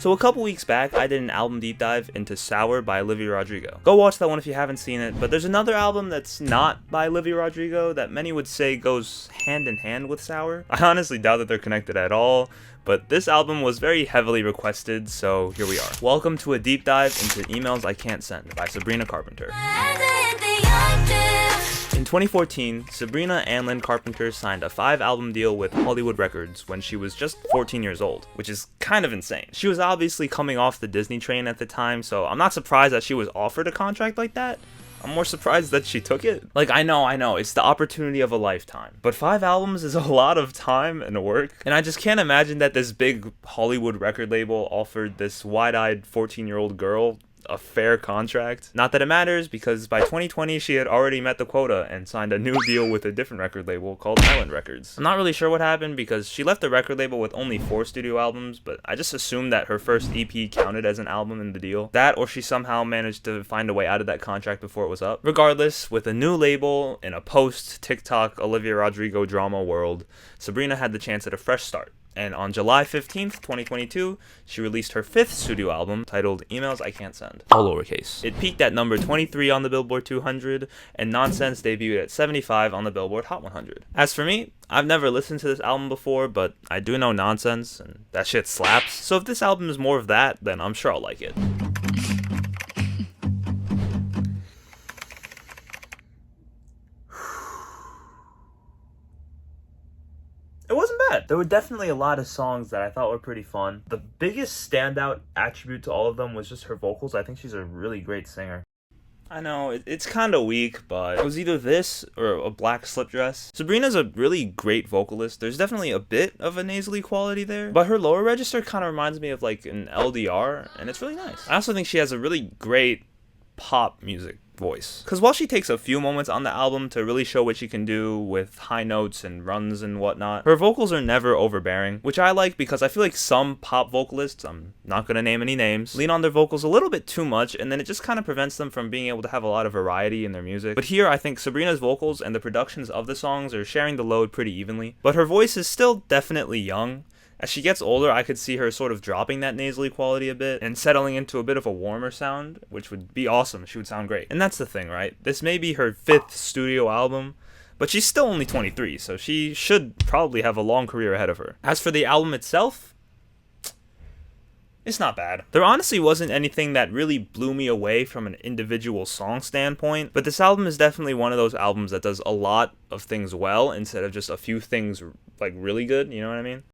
So a couple weeks back, I did an album deep dive into Sour by Olivia Rodrigo. Go watch that one if you haven't seen it, but there's another album that's not by Olivia Rodrigo that many would say goes hand in hand with Sour. I honestly doubt that they're connected at all, but this album was very heavily requested, so here we are. Welcome to a deep dive into Emails I Can't Send by Sabrina Carpenter. In 2014, Sabrina Ann-Lynn Carpenter signed a 5-album deal with Hollywood Records when she was just 14 years old, which is kind of insane. She was obviously coming off the Disney train at the time, so I'm not surprised that she was offered a contract like that. I'm more surprised that she took it. Like, I know, it's the opportunity of a lifetime. But 5 albums is a lot of time and work, and I just can't imagine that this big Hollywood record label offered this wide-eyed 14-year-old girl a fair contract. Not that it matters, because by 2020 she had already met the quota and signed a new deal with a different record label called Island Records. I'm not really sure what happened because she left the record label with only 4 studio albums, but I just assumed that her first EP counted as an album in the deal. That, or she somehow managed to find a way out of that contract before it was up. Regardless, with a new label in a post-TikTok Olivia Rodrigo drama world, Sabrina had the chance at a fresh start. And on July 15th, 2022, she released her 5th studio album titled Emails I Can't Send, all lowercase. It peaked at number 23 on the Billboard 200, and Nonsense debuted at 75 on the Billboard Hot 100. As for me, I've never listened to this album before, but I do know Nonsense, and that shit slaps. So if this album is more of that, then I'm sure I'll like it. It wasn't bad. There were definitely a lot of songs that I thought were pretty fun. The biggest standout attribute to all of them was just her vocals. I think she's a really great singer. I know, it's kind of weak, but it was either this or a black slip dress. Sabrina's a really great vocalist. There's definitely a bit of a nasally quality there, but her lower register kind of reminds me of like an LDR, and it's really nice. I also think she has a really great pop music voice, because while she takes a few moments on the album to really show what she can do with high notes and runs and whatnot, her vocals are never overbearing, which I like because I feel like some pop vocalists, I'm not going to name any names, lean on their vocals a little bit too much, and then it just kind of prevents them from being able to have a lot of variety in their music. But here I think Sabrina's vocals and the productions of the songs are sharing the load pretty evenly, but her voice is still definitely young. As she gets older, I could see her sort of dropping that nasally quality a bit and settling into a bit of a warmer sound, which would be awesome. She would sound great. And that's the thing, right? This may be her 5th studio album, but she's still only 23, so she should probably have a long career ahead of her. As for the album itself, it's not bad. There honestly wasn't anything that really blew me away from an individual song standpoint, but this album is definitely one of those albums that does a lot of things well instead of just a few things like really good, you know what I mean?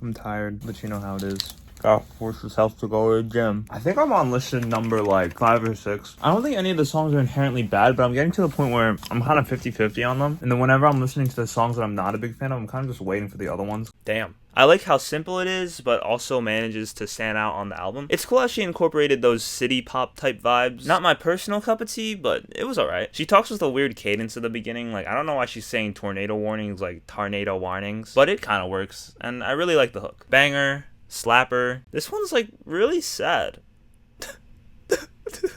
I'm tired, but you know how it is. Gotta force yourself to go to the gym. I think I'm on listen number like 5 or 6. I don't think any of the songs are inherently bad, but I'm getting to the point where I'm kind of 50-50 on them. And then whenever I'm listening to the songs that I'm not a big fan of, I'm kind of just waiting for the other ones. Damn. I like how simple it is, but also manages to stand out on the album. It's cool how she incorporated those city pop type vibes. Not my personal cup of tea, but it was alright. She talks with a weird cadence at the beginning. Like, I don't know why she's saying tornado warnings like tornado warnings, but it kind of works, and I really like the hook. Banger, slapper. This one's like really sad.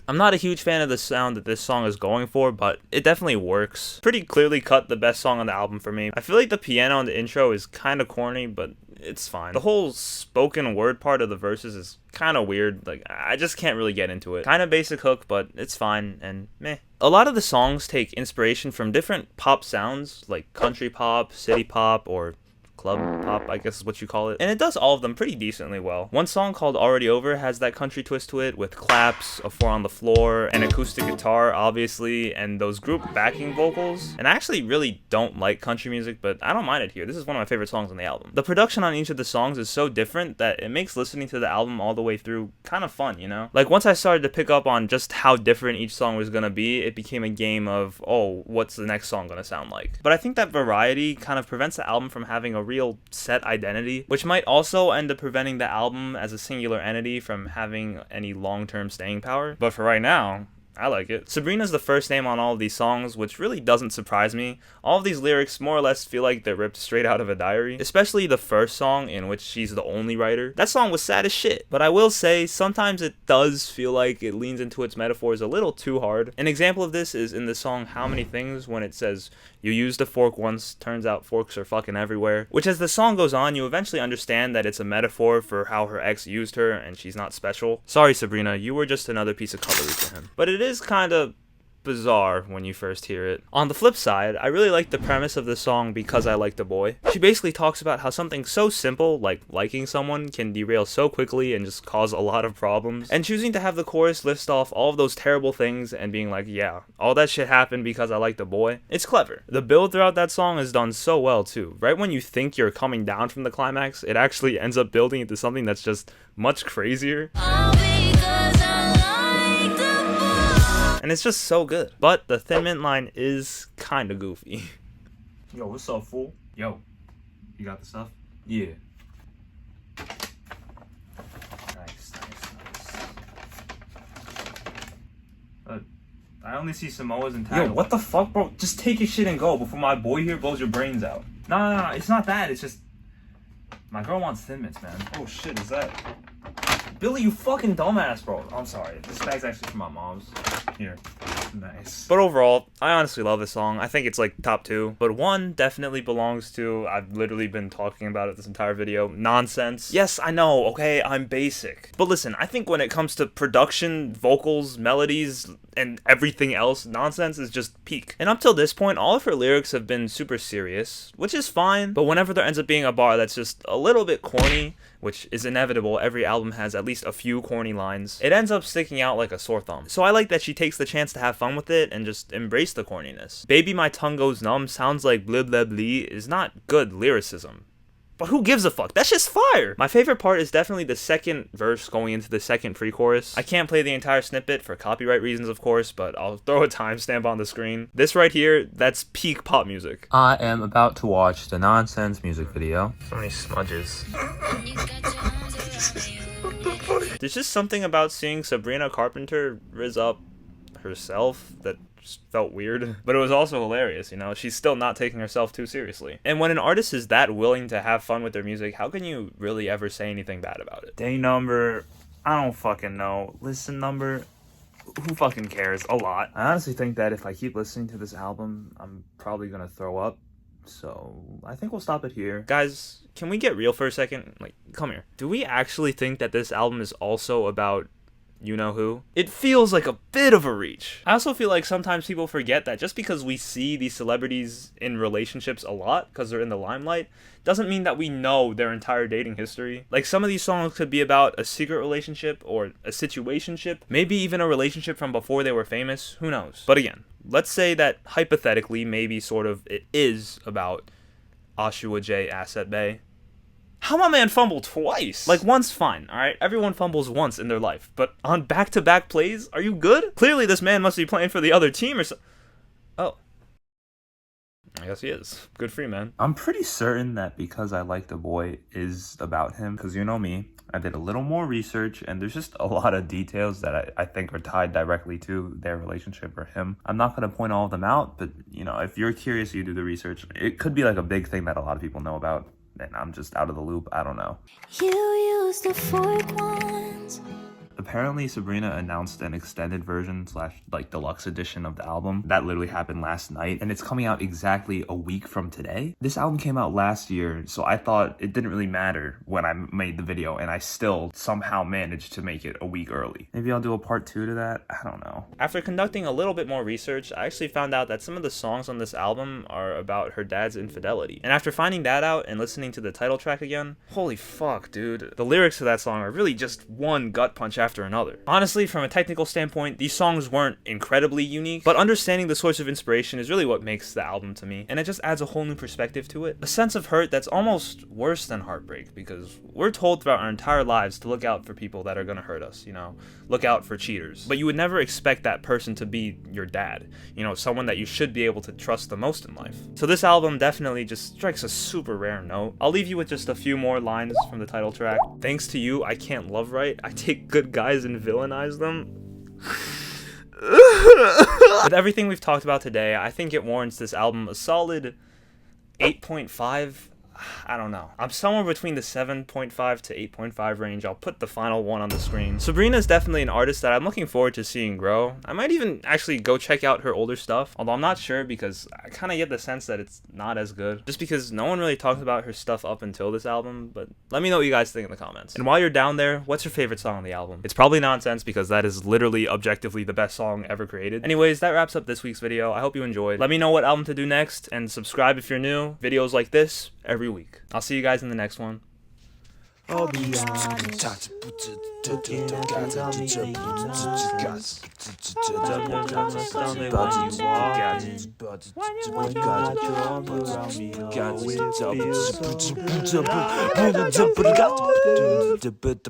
I'm not a huge fan of the sound that this song is going for, but it definitely works. Pretty clearly cut the best song on the album for me. I feel like the piano in the intro is kind of corny, but it's fine. The whole spoken word part of the verses is kind of weird. Like, I just can't really get into it. Kind of basic hook, but it's fine, and meh. A lot of the songs take inspiration from different pop sounds, like country pop, city pop, or club pop, I guess is what you call it. And it does all of them pretty decently well. One song called Already Over has that country twist to it with claps, a 4 on the floor, an acoustic guitar, obviously, and those group backing vocals. And I actually really don't like country music, but I don't mind it here. This is one of my favorite songs on the album. The production on each of the songs is so different that it makes listening to the album all the way through kind of fun, you know? Like, once I started to pick up on just how different each song was gonna be, it became a game of, oh, what's the next song gonna sound like? But I think that variety kind of prevents the album from having a real set identity, which might also end up preventing the album as a singular entity from having any long-term staying power. But for right now, I like it. Sabrina's the first name on all of these songs, which really doesn't surprise me. All of these lyrics more or less feel like they're ripped straight out of a diary, especially the first song in which she's the only writer. That song was sad as shit, but I will say sometimes it does feel like it leans into its metaphors a little too hard. An example of this is in the song How Many Things when it says, You used a fork once, turns out forks are fucking everywhere. Which, as the song goes on, you eventually understand that it's a metaphor for how her ex used her and she's not special. Sorry, Sabrina, you were just another piece of cutlery to him. But it is kind of bizarre when you first hear it. On the flip side, I really like the premise of the song Because I Like the Boy. She basically talks about how something so simple, like liking someone, can derail so quickly and just cause a lot of problems. And choosing to have the chorus list off all of those terrible things and being like, yeah, all that shit happened because I like the boy. It's clever. The build throughout that song is done so well too. Right when you think you're coming down from the climax, it actually ends up building into something that's just much crazier. And it's just so good. But the Thin Mint line is kinda goofy. Yo, what's up, fool? Yo, you got the stuff? Yeah. Nice. I only see Samoas and tackles. Yo, what the fuck, bro? Just take your shit and go before my boy here blows your brains out. No, it's not that. It's just my girl wants Thin Mints, man. Oh shit, is that Billy? You fucking dumbass, bro. I'm sorry. This bag's actually from my mom's. Here. Nice. But overall, I honestly love this song. I think it's like top 2. But 1 definitely belongs to, I've literally been talking about it this entire video, Nonsense. Yes, I know, okay, I'm basic. But listen, I think when it comes to production, vocals, melodies, and everything else, Nonsense is just peak. And up till this point, all of her lyrics have been super serious, which is fine. But whenever there ends up being a bar that's just a little bit corny, which is inevitable, every album has at least a few corny lines, it ends up sticking out like a sore thumb. So I like that she takes the chance to have fun with it and just embrace the corniness. Baby My Tongue Goes Numb sounds like blib blib lee is not good lyricism. But who gives a fuck? That's just fire! My favorite part is definitely the second verse going into the second pre-chorus. I can't play the entire snippet for copyright reasons, of course, but I'll throw a timestamp on the screen. This right here, that's peak pop music. I am about to watch the Nonsense music video. So many smudges. There's just something about seeing Sabrina Carpenter rizz up herself that just felt weird, but it was also hilarious, you know. She's still not taking herself too seriously. And when an artist is that willing to have fun with their music, how can you really ever say anything bad about it? Day number, I don't fucking know. Listen number, who fucking cares? A lot. I honestly think that if I keep listening to this album, I'm probably gonna throw up. So I think we'll stop it here. Guys, can we get real for a second? Like, come here. Do we actually think that this album is also about you know who? It feels like a bit of a reach. I also feel like sometimes people forget that just because we see these celebrities in relationships a lot because they're in the limelight doesn't mean that we know their entire dating history. Like, some of these songs could be about a secret relationship or a situationship, maybe even a relationship from before they were famous, who knows. But again, let's say that hypothetically maybe sort of it is about Ashua J Asset Bay. How my man fumbled twice? Like, once, fine, alright? Everyone fumbles once in their life. But on back-to-back plays? Are you good? Clearly this man must be playing for the other team or so. Oh. I guess he is. Good for you, man. I'm pretty certain that Because I Like the Boy is about him. Because you know me, I did a little more research, and there's just a lot of details that I think are tied directly to their relationship or him. I'm not going to point all of them out, but, you know, if you're curious, you do the research. It could be like a big thing that a lot of people know about. And I'm just out of the loop. I don't know. You used the fork ones. Apparently, Sabrina announced an extended version / like deluxe edition of the album. That literally happened last night, and it's coming out exactly a week from today. This album came out last year, so I thought it didn't really matter when I made the video, and I still somehow managed to make it a week early. Maybe I'll do a part 2 to that? I don't know. After conducting a little bit more research, I actually found out that some of the songs on this album are about her dad's infidelity. And after finding that out and listening to the title track again, holy fuck, dude. The lyrics to that song are really just one gut punch after another. Honestly, from a technical standpoint, these songs weren't incredibly unique, but understanding the source of inspiration is really what makes the album to me, and it just adds a whole new perspective to it. A sense of hurt that's almost worse than heartbreak, because we're told throughout our entire lives to look out for people that are gonna hurt us, you know, look out for cheaters. But you would never expect that person to be your dad, you know, someone that you should be able to trust the most in life. So this album definitely just strikes a super rare note. I'll leave you with just a few more lines from the title track. Thanks to you, I can't love right. I take good guys and villainize them. With everything we've talked about today, I think it warrants this album a solid 8.5 I don't know. I'm somewhere between the 7.5 to 8.5 range. I'll put the final one on the screen. Sabrina is definitely an artist that I'm looking forward to seeing grow. I might even actually go check out her older stuff, although I'm not sure because I kind of get the sense that it's not as good, just because no one really talks about her stuff up until this album. But let me know what you guys think in the comments. And while you're down there, what's your favorite song on the album? It's probably Nonsense because that is literally objectively the best song ever created. Anyways, that wraps up this week's video. I hope you enjoyed. Let me know what album to do next, and subscribe if you're new. Videos like this every week. I'll see you guys in the next one. I'll be honest, looking at it on me, thinking nonsense. I've never done my stomach when you walk in. When you got your arms around me, oh, it feels so good.